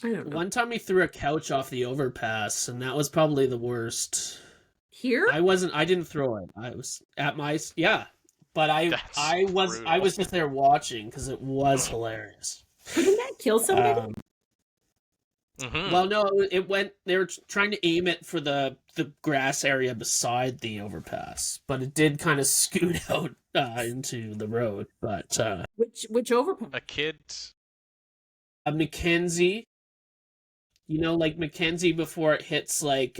I don't know. One time we threw a couch off the overpass, and that was probably the worst. Here? I didn't throw it. I was at my, yeah. But That's I was brutal. just there watching because it was hilarious. Couldn't that kill somebody? Mhm. Well, no, it went. They were trying to aim it for the grass area beside the overpass, but it did kind of scoot out into the road. But Which overpass? A kid. Mackenzie, like Mackenzie before it hits like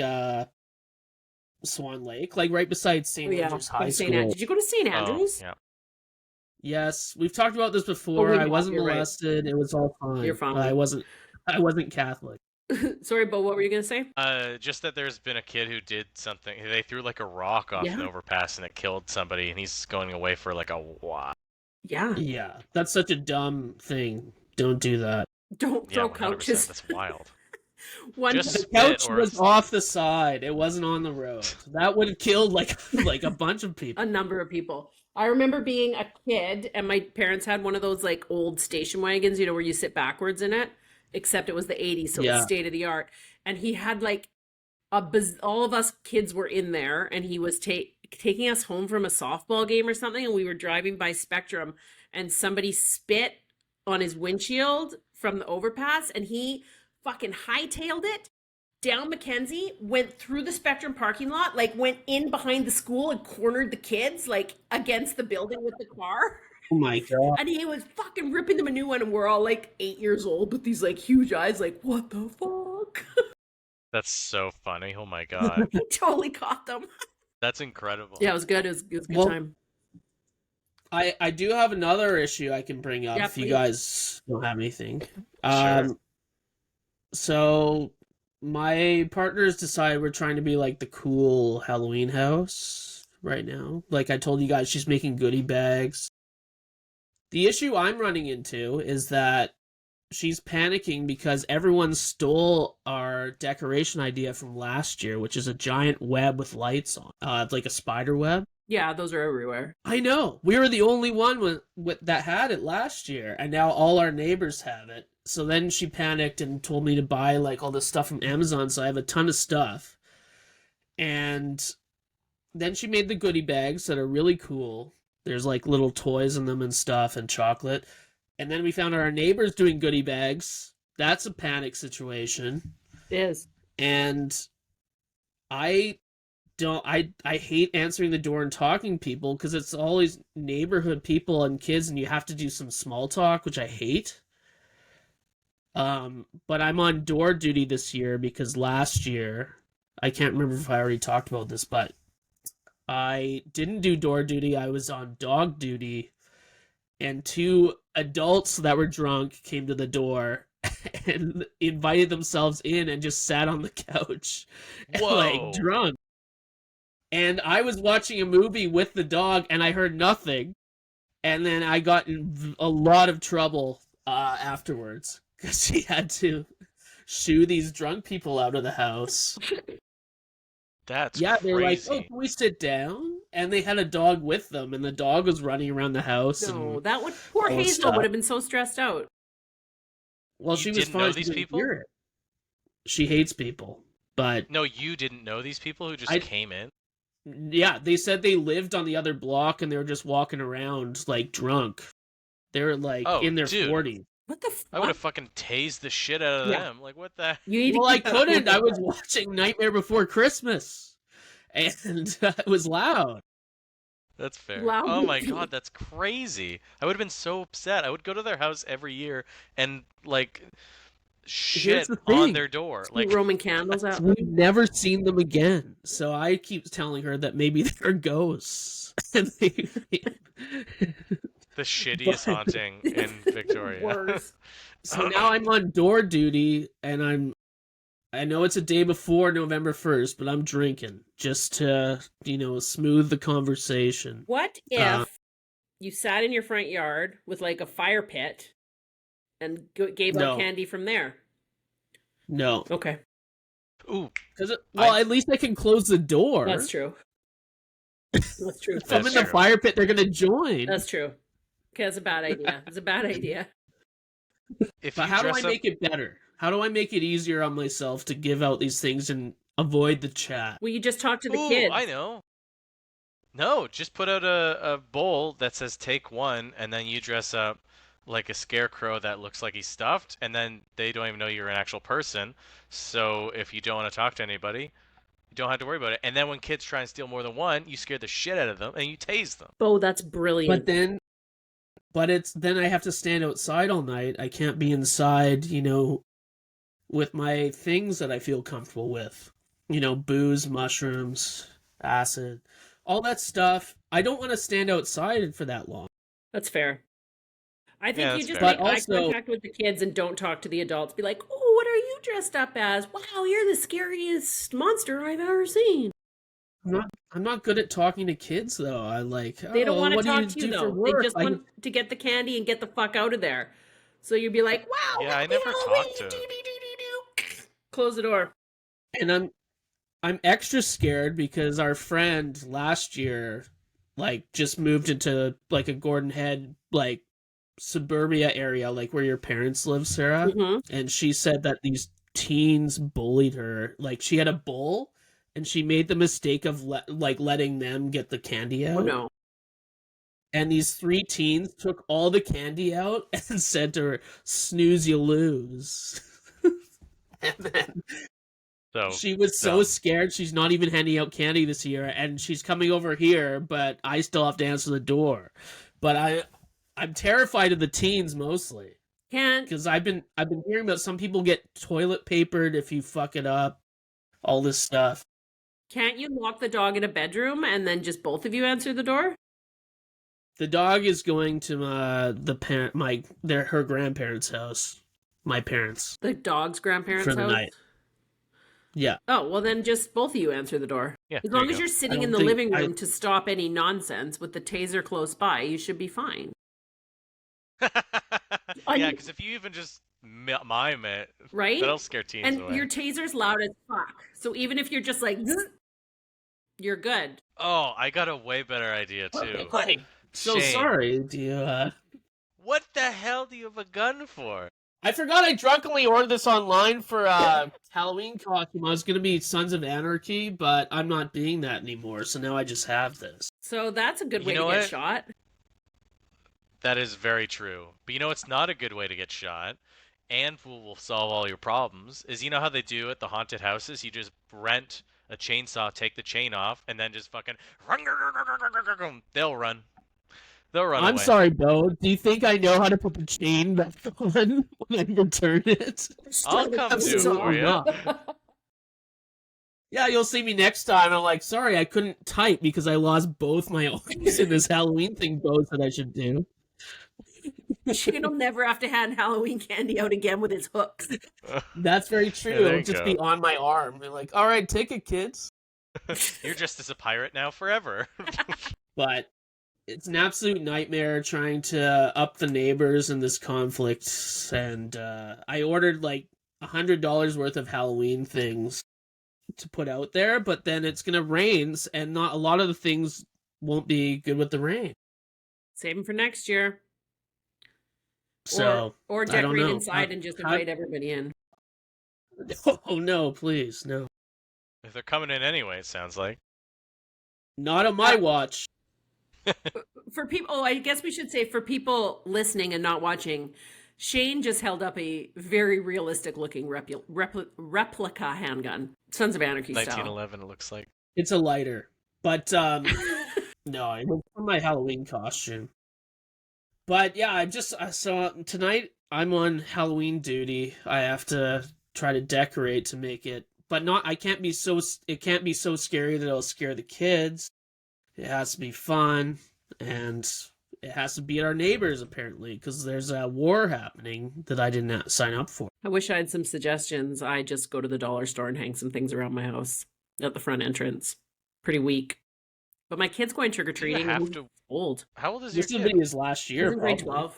Swan Lake, like right beside St. Andrews High St. Andrews. School. Did you go to St. Andrews? Oh, yeah. Yes, we've talked about this before. we I have, wasn't you're right. molested. It was all fine. You're fine. I wasn't Catholic. Sorry, Bo, what were you going to say? Just that there's been a kid who did something. They threw like a rock off an Yeah. overpass and it killed somebody, and he's going away for like a while. Yeah. Yeah, that's such a dumb thing. Don't do that. Don't Yeah, throw 100%. couches. That's wild. One Just The spit couch or was off the side. It wasn't on the road. That would have killed like a bunch of people. a number of people. I remember being a kid and my parents had one of those like old station wagons, where you sit backwards in it, except it was the 80s, so it Yeah. was state of the art. And he had like all of us kids were in there, and he was taking us home from a softball game or something, and we were driving by Spectrum, and somebody spit on his windshield from the overpass, and he fucking hightailed it down Mackenzie, went through the Spectrum parking lot, like went in behind the school and cornered the kids like against the building with the car. Oh my god. And he was fucking ripping them a new one, and we're all like 8 years old with these like huge eyes, like, what the fuck? That's so funny. Oh my god. He totally caught them. That's incredible. Yeah, it was good. It was a good Well, time. I do have another issue I can bring up Yeah, if you please. guys don't have anything. Sure. So my partners decided we're trying to be like the cool Halloween house right now. Like I told you guys, she's making goodie bags. The issue I'm running into is that she's panicking because everyone stole our decoration idea from last year, which is a giant web with lights on. It's like a spider web. Yeah, those are everywhere. I know. We were the only one that had it last year, and now all our neighbors have it. So then she panicked and told me to buy like all this stuff from Amazon, so I have a ton of stuff. And then she made the goodie bags that are really cool. There's like little toys in them and stuff and chocolate. And then we found our neighbors doing goodie bags. That's a panic situation. It is. And I hate answering the door and talking to people because it's always neighborhood people and kids, and you have to do some small talk, which I hate. But I'm on door duty this year because last year, I can't remember if I already talked about this, but I didn't do door duty. I was on dog duty, and two adults that were drunk came to the door and invited themselves in and just sat on the couch, Whoa. like drunk. And I was watching a movie with the dog, and I heard nothing. And then I got in a lot of trouble afterwards because she had to shoo these drunk people out of the house. That's Yeah, they were like, crazy. "Oh, can we sit down?" And they had a dog with them, and the dog was running around the house. No, And, that would poor all Hazel stuff. would have been so stressed out. well, You she was didn't fine. know She these didn't people? hear it. She hates people, but No, you didn't know these people who just I- came in? yeah, they said they lived on the other block, and they were just walking around like drunk. They were like Oh, in their dude. 40s. What the fuck? I would have fucking tased the shit out of Yeah. them. Like, what the? You need Well, to I keep that couldn't. on. I was watching Nightmare Before Christmas, and it was loud. That's fair. Loud Oh my movie. god, that's crazy. I would have been so upset. I would go to their house every year and, like, shit the on thing. their door. Keep Like, Roman candles out. We've never seen them again, so I keep telling her that maybe they're ghosts. And they- the shittiest haunting in Victoria. Worse. so now I'm on door duty, and I know it's a day before November 1st, but I'm drinking just to, smooth the conversation. What if Uh, you sat in your front yard with like a fire pit and gave No. out candy from there? No, Okay, Ooh, at least I can close the door. that's true. That's true. If I'm That's in the true. fire pit, they're gonna join. That's true. Okay, that's a bad idea. It's a bad idea. if But you how do I dress up, make it better? How do I make it easier on myself to give out these things and avoid the chat? Well, you just talk to the Ooh, kids. I know. No, just put out a bowl that says take one, and then you dress up like a scarecrow that looks like he's stuffed, and then they don't even know you're an actual person. So if you don't want to talk to anybody, you don't have to worry about it. And then when kids try and steal more than one, you scare the shit out of them and you tase them. Oh, that's brilliant. Then I have to stand outside all night. I can't be inside, with my things that I feel comfortable with. Booze, mushrooms, acid, all that stuff. I don't want to stand outside for that long. That's fair. I think Yeah, you that's just fair. make But also- eye contact with the kids and don't talk to the adults. Be like, "Oh, what are you dressed up as? Wow, you're the scariest monster I've ever seen." I'm not good at talking to kids though. I like They don't want to what do talk to you do for though. work?" They just want to get the candy and get the fuck out of there. So you'd be like, "Wow, Yeah, I happy never Halloween, talked to- do-do-do-do-do." Close the door. And I'm extra scared because our friend last year just moved into like a Gordon Head suburbia area, like where your parents live, Sarah. Mhm. And she said that these teens bullied her. Like she had a bowl and she made the mistake of letting them get the candy out. Oh no. And these three teens took all the candy out and said to her, "Snooze, you lose." And then So she was so dumb. scared she's not even handing out candy this year, and she's coming over here, but I still have to answer the door. But I'm terrified of the teens mostly Can't because I've been hearing about some people get toilet papered if you fuck it up, all this stuff. can't you lock the dog in a bedroom and then just both of you answer the door? The dog is going to her grandparents' house, my parents, The dog's grandparents' for the house? night. Yeah. Oh, well then just both of you answer the door. yeah, As there long you as go. you're sitting I in don't the think living room to stop any nonsense with the taser close by, you should be fine. Yeah, because if you even just mime it, Right? that'll scare teens And away. your taser's loud as fuck. So even if you're just like, "Zzz," you're good. Oh, I got a way better idea too. So Shane, sorry, do you, What the hell do you have a gun for? I forgot I drunkenly ordered this online for Halloween costume. I was gonna be Sons of Anarchy, but I'm not being that anymore, so now I just have this. So that's a good You way to know get what? shot. That is very true. But you know it's not a good way to get shot, and will solve all your problems, is you know how they do at the haunted houses? You just rent a chainsaw, take the chain off, and then just fucking... They'll run. They'll run I'm away. sorry, Bo. Do you think I know how to put the chain back on when I return it? I'll come do it Absolutely for you. not. Yeah, you'll see me next time. I'm like, sorry, I couldn't type because I lost both my arms in this Halloween thing both that I should do. Shane will never have to hand Halloween candy out again with his hooks. That's very true. Yeah, there It'll you just go. be on my arm. They're like, all right, take it, kids. You're just as a pirate now forever. But it's an absolute nightmare trying to up the neighbors in this conflict. And I ordered like $100 worth of Halloween things to put out there, but then it's gonna rain, and not a lot of the things won't be good with the rain. Save them for next year. So or I don't decorate know. inside and just invite everybody in. Oh no, please, no. If they're coming in anyway, it sounds like. Not on my watch. For people, I guess we should say for people listening and not watching, Shane just held up a very realistic looking replica handgun. Sons of Anarchy style. 1911, it looks like. It's a lighter. But no, it was for my Halloween costume. But yeah, so tonight I'm on Halloween duty. I have to try to decorate to make it, but it can't be so scary that it'll scare the kids. It has to be fun, and it has to be at our neighbors apparently, because there's a war happening that I didn't sign up for. I wish I had some suggestions. I just go to the dollar store and hang some things around my house at the front entrance. Pretty weak. But my kid's going trick-or-treating. You have to... Old. How old is your This kid? will be his last year. He's in grade probably.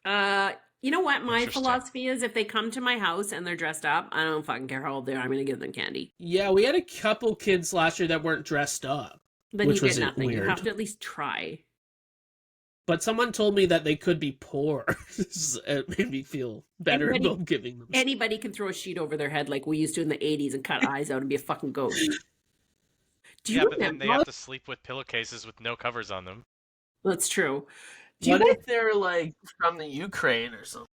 12. You know what? My Interesting. philosophy is if they come to my house and they're dressed up, I don't fucking care how old they are. I'm going to give them candy. Yeah, we had a couple kids last year that weren't dressed up. Then Which you was get nothing. weird. You have to at least try. But someone told me that they could be poor. It made me feel better about giving them. Anybody can throw a sheet over their head like we used to in the 80s and cut eyes out and be a fucking ghost. Do you Yeah, but then remember? they have to sleep with pillowcases with no covers on them. That's true. Do you What if they're like from the Ukraine or something?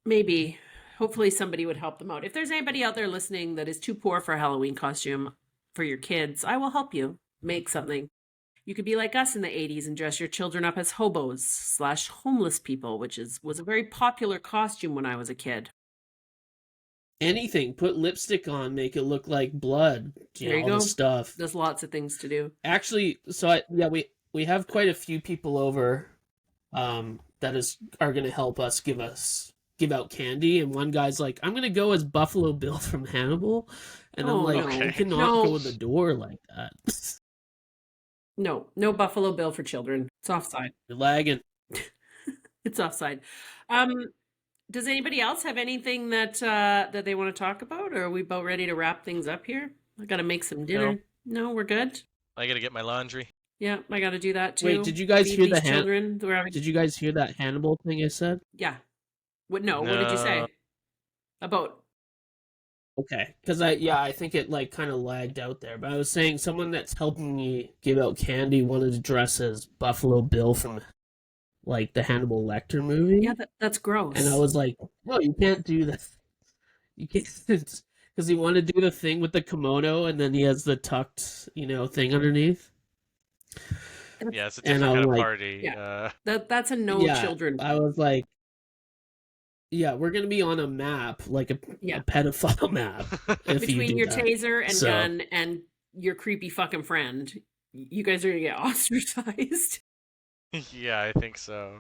Maybe. Hopefully somebody would help them out. If there's anybody out there listening that is too poor for a Halloween costume for your kids, I will help you make something. You could be like us in the 80s and dress your children up as hobos/homeless people, which was a very popular costume when I was a kid. Anything. Put lipstick on, make it look like blood. There you all go. the stuff. There's lots of things to do. Actually, we have quite a few people over that are going to help us give out candy, and one guy's like, I'm going to go as Buffalo Bill from Hannibal, and I'm like, no. you cannot No. go in the door like that. No Buffalo Bill for children. It's offside. You're lagging. It's offside. Does anybody else have anything that they want to talk about, or are we about ready to wrap things up here? I got to make some dinner. No, we're good. I gotta get my laundry. Yeah, I got to do that too. Wait, did you guys Feed hear these the children? We're having- Did you guys hear that Hannibal thing I said? Yeah. What? No. What did you say No. about? Okay, because I think it like kind of lagged out there, but I was saying someone that's helping me give out candy wanted to dress as Buffalo Bill from like the Hannibal Lecter movie. Yeah, that's gross. And I was like, no, you can't do that. You can't, because he wanted to do the thing with the kimono, and then he has the tucked, thing underneath. Yeah, it's a And different I'm kind of like- party. That's a no Yeah, children. I was like, yeah, we're gonna be on a map, like a Yeah. pedophile map. If Between you do your that. taser and So- gun and your creepy fucking friend, you guys are gonna get ostracized. Yeah, I think so.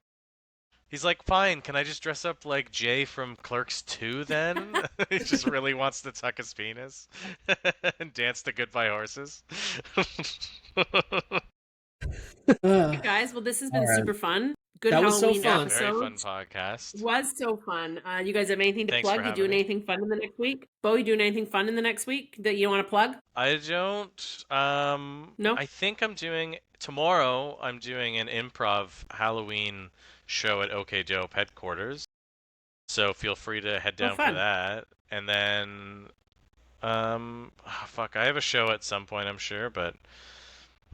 He's like, fine, can I just dress up like Jay from Clerks 2 then? He just really wants to tuck his penis and dance to Goodbye Horses. Guys, well, this has been All right. super fun. Good That was so Halloween fun. Very fun episode. podcast. Was so fun. You guys have anything to Thanks for plug? You having doing me. anything fun in the next week? Bo, you doing anything fun in the next week that you want to plug? I don't. No? I think tomorrow. I'm doing an improv Halloween show at OK Dope headquarters. So feel free to head down for fun. that. And then, fuck, I have a show at some point, I'm sure, but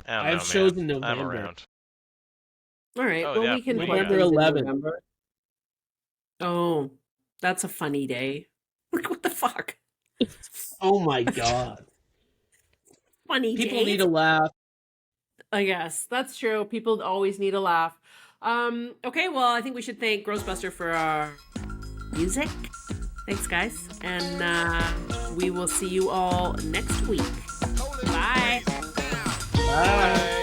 I don't I know, have shows man. in I'm November. around. All right. Oh, well, yeah. we can What do plug you November things in 11th. November. Oh, that's a funny day. What the fuck? Oh my god. Funny People days? need to laugh. I guess that's true. People always need a laugh. Okay, well, I think we should thank Grossbuster for our music. Thanks, guys. And we will see you all next week. Bye. Bye.